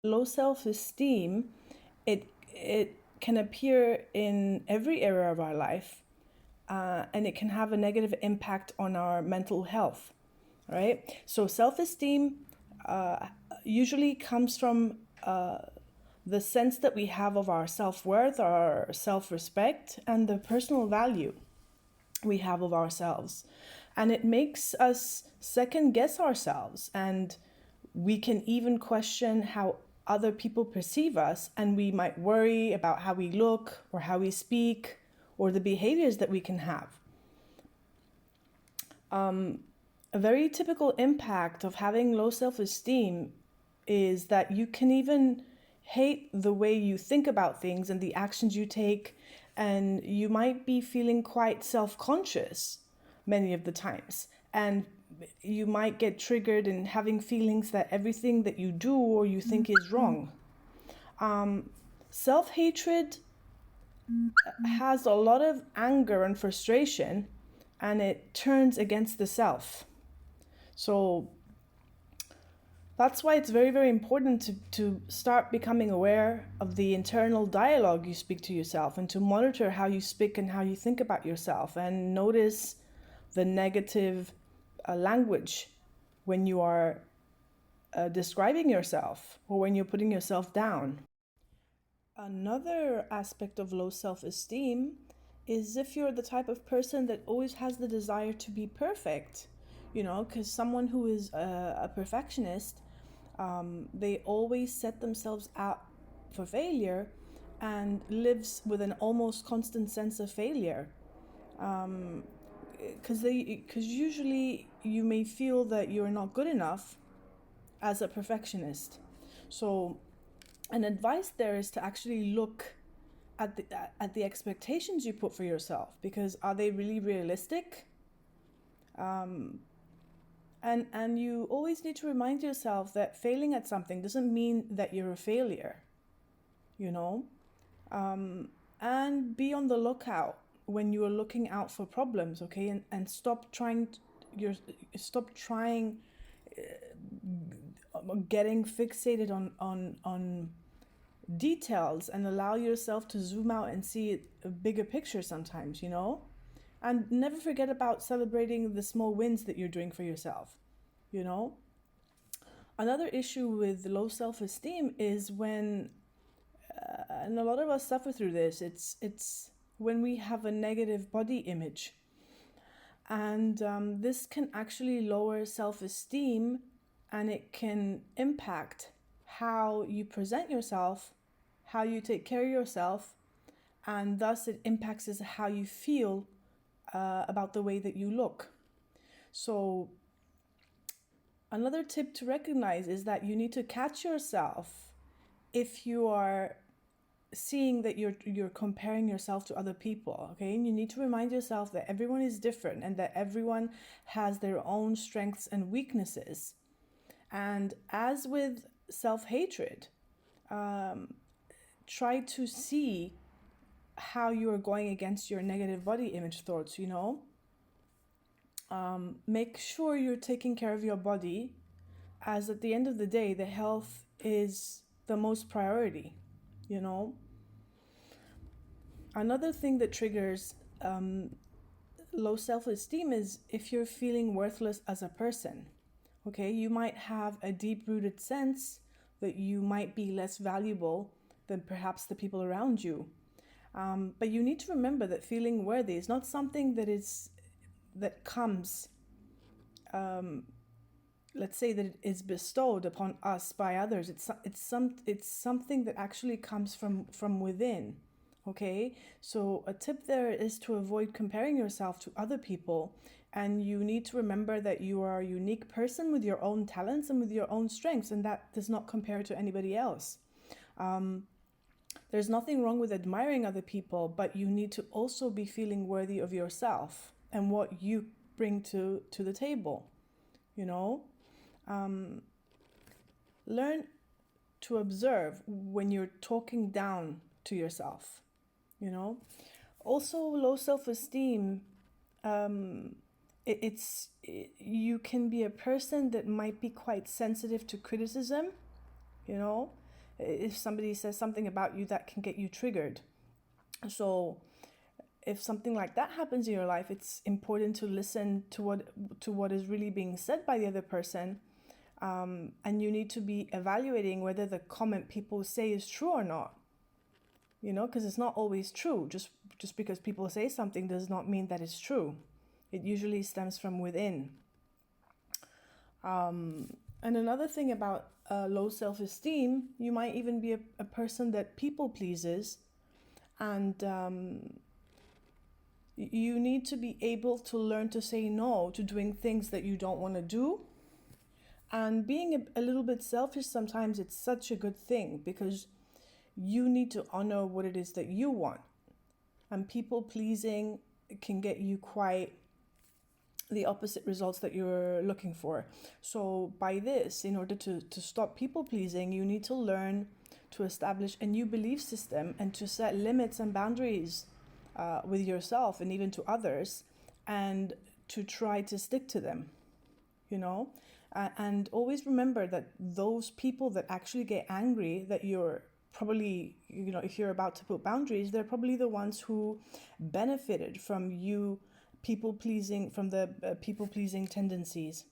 Low self-esteem, it can appear in every area of our life, and it can have a negative impact on our mental health, right? So self-esteem usually comes from the sense that we have of our self-worth, our self-respect, and the personal value we have of ourselves. And it makes us second guess ourselves, and we can even question how other people perceive us, and we might worry about how we look or how we speak or the behaviors that we can have. A very typical impact of having low self-esteem is that you can even hate the way you think about things and the actions you take, and you might be feeling quite self-conscious many of the times, and you might get triggered in having feelings that everything that you do or you think is wrong. Self-hatred has a lot of anger and frustration, and it turns against the self. So that's why it's very, very important to start becoming aware of the internal dialogue you speak to yourself, and to monitor how you speak and how you think about yourself, and notice the negative language when you are describing yourself or when you're putting yourself down. Another aspect of low self-esteem is if you're the type of person that always has the desire to be perfect, because someone who is a perfectionist, they always set themselves out for failure and lives with an almost constant sense of failure. Because usually you may feel that you're not good enough as a perfectionist. So an advice there is to actually look at the expectations you put for yourself, because are they really realistic? And you always need to remind yourself that failing at something doesn't mean that you're a failure, and be on the lookout when you are looking out for problems, okay? And stop trying getting fixated on details, and allow yourself to zoom out and see a bigger picture sometimes, and never forget about celebrating the small wins that you're doing for yourself. Another issue with low self-esteem is when and a lot of us suffer through this, it's when we have a negative body image, and this can actually lower self-esteem, and it can impact how you present yourself, how you take care of yourself, and thus it impacts how you feel about the way that you look. So another tip to recognize is that you need to catch yourself if you are seeing that you're comparing yourself to other people, okay? And you need to remind yourself that everyone is different, and that everyone has their own strengths and weaknesses. And as with self-hatred, try to see how you are going against your negative body image thoughts, make sure you're taking care of your body, as at the end of the day, the health is the most priority, Another thing that triggers low self-esteem is if you're feeling worthless as a person, okay? You might have a deep-rooted sense that you might be less valuable than perhaps the people around you. But you need to remember that feeling worthy is not something that comes, let's say that it is bestowed upon us by others. It's something that actually comes from within. Okay, so a tip there is to avoid comparing yourself to other people, and you need to remember that you are a unique person with your own talents and with your own strengths, and that does not compare to anybody else. There's nothing wrong with admiring other people, but you need to also be feeling worthy of yourself and what you bring to the table, Learn to observe when you're talking down to yourself. Also, low self-esteem, you can be a person that might be quite sensitive to criticism, if somebody says something about you that can get you triggered. So if something like that happens in your life, it's important to listen to what is really being said by the other person, and you need to be evaluating whether the comment people say is true or not. Because it's not always true. Just because people say something does not mean that it's true. It usually stems from within. And another thing about low self-esteem, you might even be a person that people pleases, and you need to be able to learn to say no to doing things that you don't want to do. And being a little bit selfish sometimes, it's such a good thing, because you need to honor what it is that you want. And people pleasing can get you quite the opposite results that you're looking for. So by this, in order to stop people pleasing, you need to learn to establish a new belief system and to set limits and boundaries with yourself and even to others, and to try to stick to them, and always remember that those people that actually get angry that you're probably, if you're about to put boundaries, they're probably the ones who benefited from you people pleasing, from the people pleasing tendencies.